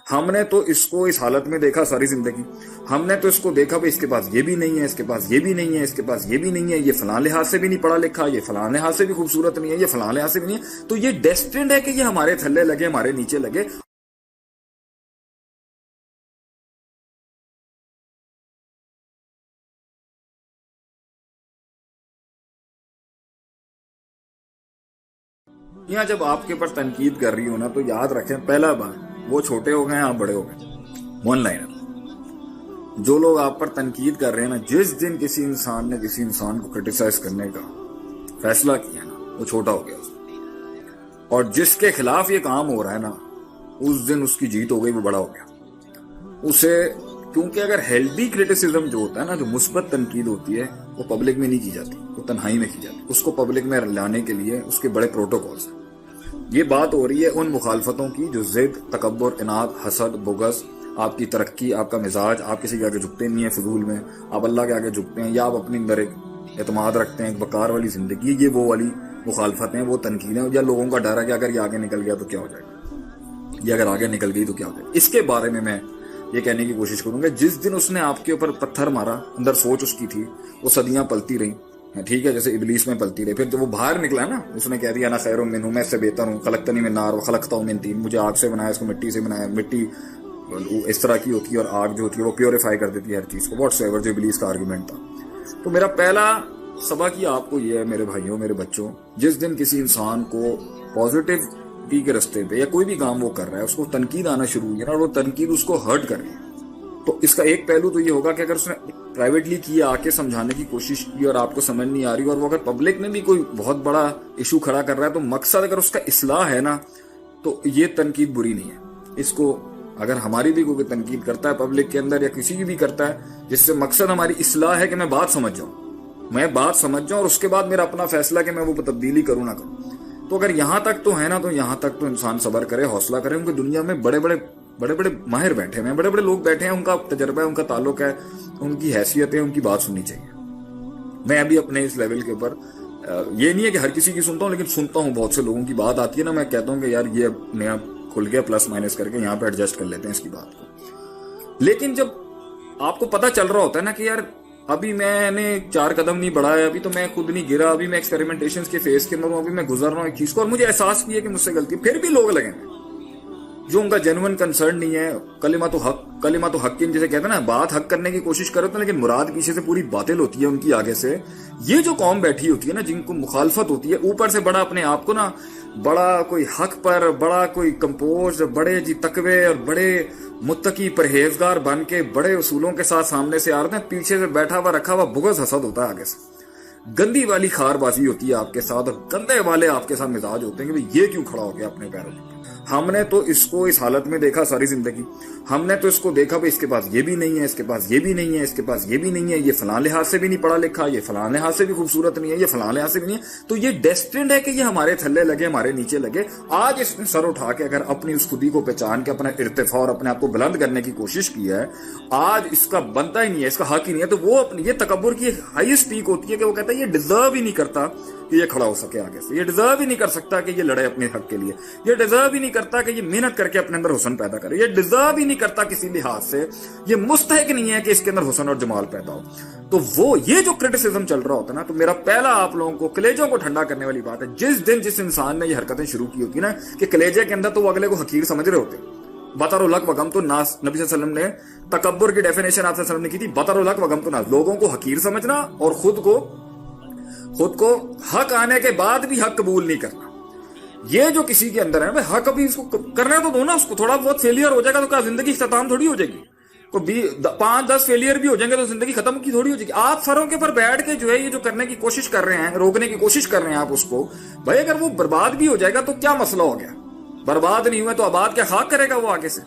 ہم نے تو اس کو اس حالت میں دیکھا ساری زندگی. ہم نے تو اس کو دیکھا بھائی اس کے پاس یہ بھی نہیں ہے, اس کے پاس یہ بھی نہیں ہے, اس کے پاس یہ بھی نہیں ہے, یہ فلاں لحاظ سے بھی نہیں پڑھا لکھا, یہ فلاں لحاظ سے بھی خوبصورت نہیں ہے, یہ فلاں لحاظ سے بھی نہیں ہے. تو یہ ڈیسٹینڈ ہے کہ یہ ہمارے تھلے لگے, ہمارے نیچے لگے. یہاں جب آپ کے اوپر تنقید کر رہی ہو نا تو یاد رکھیں پہلا بار وہ چھوٹے ہو گئے آپ بڑے ہو گئے. One liner. جو لوگ آپ پر تنقید کر رہے ہیں نا, جس دن کسی انسان نے کسی انسان کو کرٹیسائز کرنے کا فیصلہ کیا نا وہ چھوٹا ہو گیا اس دن. اور جس کے خلاف یہ کام ہو رہا ہے نا اس دن اس کی جیت ہو گئی, وہ بڑا ہو گیا. اسے کیونکہ اگر ہیلدی کرٹیسزم جو ہوتا ہے نا, جو مثبت تنقید ہوتی ہے, وہ پبلک میں نہیں کی جاتی, وہ تنہائی میں کی جاتی. اس کو پبلک میں لانے کے لیے اس کے بڑے پروٹوکولز ہیں. یہ بات ہو رہی ہے ان مخالفتوں کی جو ضد, تکبر, اناد, حسد, بغض, آپ کی ترقی, آپ کا مزاج, آپ کسی کے آگے جھکتے نہیں ہیں فضول میں, آپ اللہ کے آگے جھکتے ہیں, یا آپ اپنے اندر ایک اعتماد رکھتے ہیں, ایک وقار والی زندگی. یہ وہ والی مخالفتیں, وہ تنقیدیں, یا لوگوں کا ڈر ہے کہ اگر یہ آگے نکل گیا تو کیا ہو جائے گا, یہ اگر آگے نکل گئی تو کیا ہو جائے گا. اس کے بارے میں یہ کہنے کی کوشش کروں گا, جس دن اس نے آپ کے اوپر پتھر مارا, اندر سوچ اس کی تھی, وہ صدیاں پلتی رہیں, ٹھیک ہے, جیسے ابلیس میں پلتی رہی. پھر جب وہ باہر نکلا نا, اس نے کہہ دیا انا خیر منہ, میں اس سے بہتر ہوں, خلقتنی من نار وخلقتہ من طین, مجھے آگ سے بنایا, اس کو مٹی سے بنایا. مٹی اس طرح کی ہوتی ہے اور آگ جو ہوتی ہے وہ پیوریفائی کر دیتی ہے ہر چیز کو, واٹس ایور, جو ابلیس کا آرگومنٹ تھا. تو میرا پہلا سبق یہ آپ کو یہ ہے میرے بھائیوں, میرے بچوں, جس دن کسی انسان کو پازیٹیوٹی کے رستے پہ یا کوئی بھی کام وہ کر رہا ہے, اس کو تنقید آنا شروع ہوئی ہے نا, اور وہ تنقید اس کو ہرٹ کر رہی ہے, تو اس کا ایک پہلو تو یہ ہوگا کہ اگر اس نے پرائیویٹلی کیا, آ کے سمجھانے کی کوشش کی اور آپ کو سمجھ نہیں آ رہی, اور وہ اگر پبلک میں بھی کوئی بہت بڑا ایشو کھڑا کر رہا ہے, تو مقصد اگر اس کا اصلاح ہے نا, تو یہ تنقید بری نہیں ہے. اس کو اگر ہماری بھی کوئی تنقید کرتا ہے پبلک کے اندر, یا کسی کی بھی کرتا ہے, جس سے مقصد ہماری اصلاح ہے کہ میں بات سمجھ جاؤں, اور اس کے بعد میرا اپنا فیصلہ کہ میں وہ تبدیلی کروں نہ کروں, تو اگر یہاں تک تو ہے نا, تو یہاں تک تو انسان صبر کرے, حوصلہ کرے. ان کی دنیا میں بڑے بڑے ماہر بیٹھے ہیں, بڑے بڑے لوگ بیٹھے ہیں, ان کا تجربہ ہے, ان کا تعلق ہے, ان کی حیثیت ہے, ان کی بات سننی چاہیے. میں ابھی اپنے اس لیول کے اوپر یہ نہیں ہے کہ ہر کسی کی سنتا ہوں, لیکن سنتا ہوں بہت سے لوگوں کی بات آتی ہے نا, میں کہتا ہوں کہ یار یہ نیا کھل گیا, پلس مائنس کر کے یہاں پہ ایڈجسٹ کر لیتے ہیں اس کی بات کو. لیکن جب آپ کو پتا چل رہا ہوتا ہے نا کہ یار ابھی میں نے 4 قدم نہیں بڑھایا, ابھی تو میں خود نہیں گرا, ابھی میں ایکسپیریمنٹیشن کے فیز کے اندر ہوں, ابھی میں گزر رہا ہوں ایک چیز کو, اور مجھے احساس بھی ہے کہ مجھ سے غلطی, پھر بھی لوگ لگیں گے جو ان کا جینوئن کنسرن نہیں ہے. کلمہ تو حق جسے کہتے ہیں نا, بات حق کرنے کی کوشش کرتے ہیں, لیکن مراد پیچھے سے پوری باطل ہوتی ہے ان کی آگے سے. یہ جو قوم بیٹھی ہوتی ہے نا, جن کو مخالفت ہوتی ہے, اوپر سے بڑا اپنے آپ کو نا بڑا کوئی حق پر, بڑا کوئی کمپوز, بڑے جی تقوی اور بڑے متقی پرہیزگار بن کے بڑے اصولوں کے ساتھ سامنے سے آ رہے ہیں, پیچھے سے بیٹھا ہوا رکھا ہوا بغض حسد ہوتا ہے آگے سے, گندی والی خار بازی ہوتی ہے آپ کے ساتھ, اور گندے والے آپ کے ساتھ مزاج ہوتے ہیں کہ یہ کیوں کھڑا ہو گیا اپنے پیروں میں. ہم نے تو اس کو اس حالت میں دیکھا ساری زندگی. ہم نے تو اس کو دیکھا بھائی اس کے پاس یہ بھی نہیں ہے, اس کے پاس یہ بھی نہیں ہے, اس کے پاس یہ بھی نہیں ہے, یہ فلاں لحاظ سے بھی نہیں پڑھا لکھا, یہ فلاں لحاظ سے بھی خوبصورت نہیں ہے, یہ فلاں لحاظ سے بھی نہیں ہے. تو یہ ڈیسٹینڈ ہے کہ یہ ہمارے تھلے لگے, ہمارے نیچے لگے. آج اس نے سر اٹھا کے اگر اپنی اس خودی کو پہچان کے اپنا ارتفاع اور اپنے آپ کو بلند کرنے کی کوشش کی ہے, آج اس کا بنتا ہی نہیں ہے, اس کا حق ہی نہیں ہے. تو وہ اپنی یہ تکبر کی ہائیسٹ پیک ہوتی ہے کہ وہ کہتا ہے یہ ڈیزرو ہی نہیں کرتا کہ یہ کھڑا ہو سکے آگے سے, یہ ڈیزرو ہی نہیں کر سکتا کہ یہ لڑے اپنے حق کے لیے, یہ ڈیزرو ہی نہیں کرتا کہ یہ محنت کر کے اپنے اندر حسن پیدا کرے, یہ ڈیزرو ہی نہیں کرتا کسی لحاظ سے, یہ مستحق نہیں ہے کہ اس کے اندر حسن اور جمال پیدا ہو. تو وہ یہ جو کرٹیسزم چل رہا ہوتا ہے نا, تو میرا پہلا آپ لوگوں کو کلیجوں کو ٹھنڈا کرنے والی بات ہے, جس دن جس انسان نے یہ حرکتیں شروع کی ہوتی نا کہ کلیجے کے اندر, تو وہ اگلے کو حقیر سمجھ رہے ہوتے. بطر الحق وغمت الناس, نبی صلی اللہ علیہ وسلم نے تکبر کی ڈیفینیشن آپ صلی اللہ علیہ وسلم نے کی تھی, بطر الحق وغمت الناس, لوگوں کو حقیر سمجھنا اور خود کو حق آنے کے بعد بھی حق قبول نہیں کرنا. یہ جو کسی کے اندر ہے, حق ابھی اس کو کرنے تو دو نا, اس کو تھوڑا بہت فیلئر ہو جائے گا تو کیا زندگی اختتام تھوڑی ہو جائے گی, کوئی 5-10 فیلئر بھی ہو جائیں گے تو زندگی ختم کی تھوڑی ہو جائے گی. آپ سروں کے پر بیٹھ کے جو ہے یہ جو کرنے کی کوشش کر رہے ہیں, روکنے کی کوشش کر رہے ہیں آپ اس کو, بھائی اگر وہ برباد بھی ہو جائے گا تو کیا مسئلہ ہو گیا, برباد نہیں ہوئے تو آباد کیا خاک کرے گا وہ آگے سے.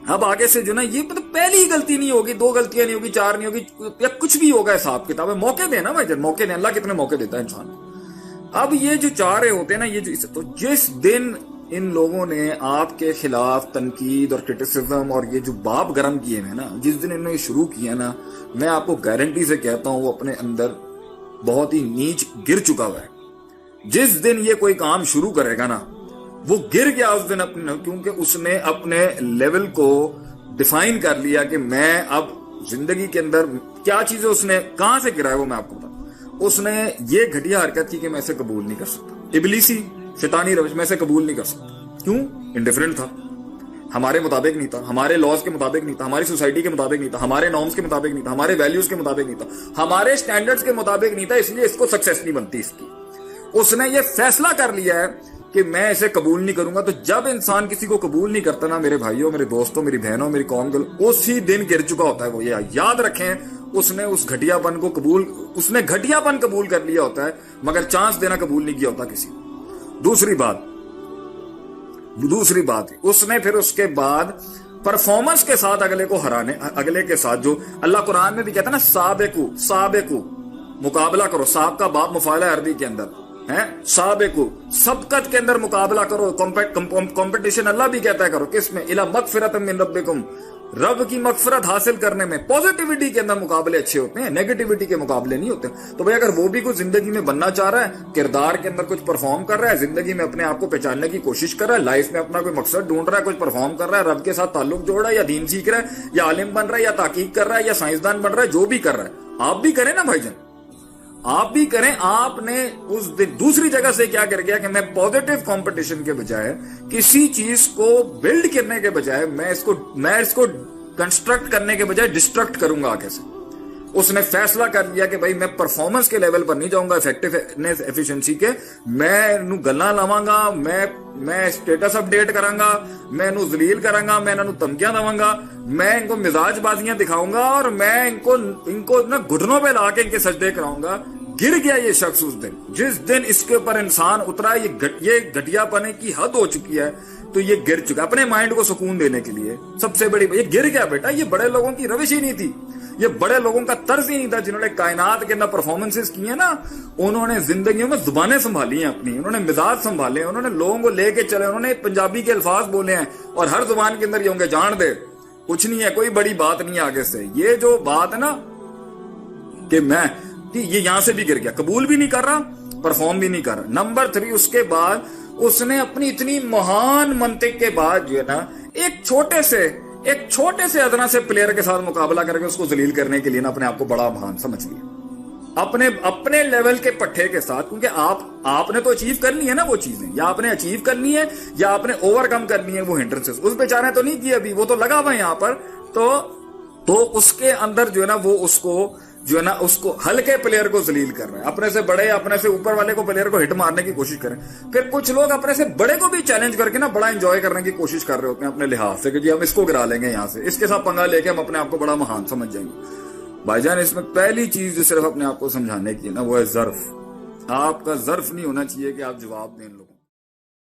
اب آگے سے جو نا یہ مطلب پہلی ہی غلطی نہیں ہوگی, 2 غلطیاں نہیں ہوگی, 4 نہیں ہوگی, یا کچھ بھی ہوگا حساب کتاب ہے. موقع دینا بھائی, موقع دیں, اللہ کتنے موقع دیتا ہے انسان کو. اب یہ جو چاہ رہے ہوتے ہیں نا, یہ جو تو جس دن ان لوگوں نے آپ کے خلاف تنقید اور کرٹیسزم اور یہ جو باپ گرم کیے ہیں نا, جس دن انہوں نے شروع کیا نا, میں آپ کو گارنٹی سے کہتا ہوں وہ اپنے اندر بہت ہی نیچ گر چکا ہوا ہے. جس دن یہ کوئی کام شروع کرے گا نا, وہ گر گیا اس دن اپنے، کیونکہ اس نے اپنے لیول کو ڈیفائن کر لیا کہ میں اب زندگی کے اندر کیا چیزیں، اس نے کہاں سے گرا ہے وہ میں آپ کو بتاؤں. اس نے یہ گھٹیا حرکت کی کہ میں اسے قبول نہیں کر سکتا، ابلیسی شیطانی روش، میں اسے قبول نہیں کر سکتا. کیوں؟ انڈیفرنٹ تھا، ہمارے مطابق نہیں تھا، ہمارے لاز کے مطابق نہیں تھا، ہماری سوسائٹی کے مطابق نہیں تھا، ہمارے نارمز کے مطابق نہیں تھا، ہمارے ویلیوز کے مطابق نہیں تھا، ہمارے سٹینڈرڈز کے مطابق نہیں تھا، اس لیے اس کو سکسیس نہیں بنتی اس کی. اس نے یہ فیصلہ کر لیا ہے کہ میں اسے قبول نہیں کروں گا. تو جب انسان کسی کو قبول نہیں کرتا نا میرے بھائیوں، میرے دوستوں، میری بہنوں، میری قوم کے، اسی دن گر چکا ہوتا ہے وہ. یہ یاد رکھیں، اس نے اس گھٹیا پن کو قبول، اس نے گھٹیا پن قبول کر لیا ہوتا ہے مگر چانس دینا قبول نہیں کیا ہوتا کسی کو. دوسری بات اس نے پھر اس کے بعد پرفارمنس کے ساتھ اگلے کو ہرانے، اگلے کے ساتھ، جو اللہ قرآن میں بھی کہتا ہے نا، سابقو مقابلہ کرو. ساب کا باب مفعول عربی کے اندر ہے، سابقو سبقت کے اندر مقابلہ کرو، کمپٹیشن اللہ بھی کہتا ہے کرو. کس میں؟ الی مغفرۃ من ربکم، رب کی مغفرت حاصل کرنے میں. پوزیٹیوٹی کے اندر مقابلے اچھے ہوتے ہیں، نیگیٹیوٹی کے مقابلے نہیں ہوتے. تو بھائی اگر وہ بھی کچھ زندگی میں بننا چاہ رہا ہے، کردار کے اندر کچھ پرفارم کر رہا ہے، زندگی میں اپنے آپ کو پہچاننے کی کوشش کر رہا ہے، لائف میں اپنا کوئی مقصد ڈھونڈ رہا ہے، کچھ پرفارم کر رہا ہے، رب کے ساتھ تعلق جوڑ رہا ہے، یا دین سیکھ رہا ہے، یا عالم بن رہا ہے، یا تحقیق کر رہا ہے، یا سائنسدان بن رہا ہے، جو بھی کر رہا ہے، آپ بھی کریں نا بھائی جان، آپ بھی کریں. آپ نے اس دن دوسری جگہ سے کیا کر گیا کہ میں پوزیٹیو کمپٹیشن کے بجائے، کسی چیز کو بلڈ کرنے کے بجائے، میں اس کو کنسٹرکٹ کرنے کے بجائے ڈسٹرکٹ کروں گا آگے سے. اس نے فیصلہ کر لیا کہ بھائی میں پرفارمنس کے لیول پر نہیں جاؤں گا، افیکٹونیس ایفیشنسی کے، میں انہوں گلاں لاواں گا، میں سٹیٹس اپڈیٹ کراں گا، میں انہوں ذلیل کراں گا، میں انہوں دھمکیاں دواں گا، میں ان کو مزاج بازیاں دکھاؤں گا، اور میں ان کو نا گھٹنوں پہ لا کے ان کے سجدے کراؤں گا. گر گیا یہ شخص اس دن، جس دن اس کے اوپر انسان اترا. یہ گھٹیا پنے کی حد ہو چکی ہے، تو یہ گر چکا. اپنے مائنڈ کو سکون دینے کے لیے سب سے بڑی یہ گر گیا بیٹا. یہ بڑے لوگوں کی روش ہی نہیں تھی، یہ بڑے لوگوں کا طرز ہی نہیں تھا. جنہوں نے کائنات کے اندر پرفارمنسز کی ہیں نا، انہوں نے زندگیوں میں زبانیں سنبھالی ہیں اپنی، انہوں نے مزاج سنبھالے، انہوں نے لوگوں کو لے کے چلے، انہوں نے پنجابی کے الفاظ بولے ہیں، اور ہر زبان کے اندر یہ ہوں گے جان دے کچھ نہیں ہے، کوئی بڑی بات نہیں ہے آگے سے. یہ جو بات ہے نا کہ میں یہ یہاں سے بھی گر گیا، قبول بھی نہیں کر رہا، پرفارم بھی نہیں کر رہا. نمبر 3، اس کے بعد اس نے اپنی اتنی مہان منطق کے بعد جو ہے نا، ایک چھوٹے سے ادنا سے پلیئر کے ساتھ مقابلہ کر کے اس کو ذلیل کرنے کے لیے نا اپنے آپ کو بڑا مہان سمجھ لیا، اپنے لیول کے پٹھے کے ساتھ. کیونکہ آپ نے تو اچیو کرنی ہے نا وہ چیزیں، یا آپ نے اچیو کرنی ہے یا آپ نے اوور کم کرنی ہے وہ ہنڈرنسز. اس بیچارے نے تو نہیں کی ابھی، وہ تو لگا ہوا ہے یہاں پر. تو اس کے اندر جو ہے نا وہ اس کو ہلکے پلیئر کو ذلیل کر رہے ہیں. اپنے سے بڑے، اپنے سے اوپر والے کو پلیئر کو ہٹ مارنے کی کوشش کریں. پھر کچھ لوگ اپنے سے بڑے کو بھی چیلنج کر کے نا بڑا انجوائے کرنے کی کوشش کر رہے ہوتے ہیں اپنے لحاظ سے، کہ جی ہم اس کو گرا لیں گے یہاں سے، اس کے ساتھ پنگا لے کے ہم اپنے آپ کو بڑا مہان سمجھ جائیں گے. بھائی جان، اس میں پہلی چیز جو صرف اپنے آپ کو سمجھانے کی نا وہ ہے ظرف. آپ کا ظرف نہیں ہونا چاہیے کہ آپ جواب دیں لوگ.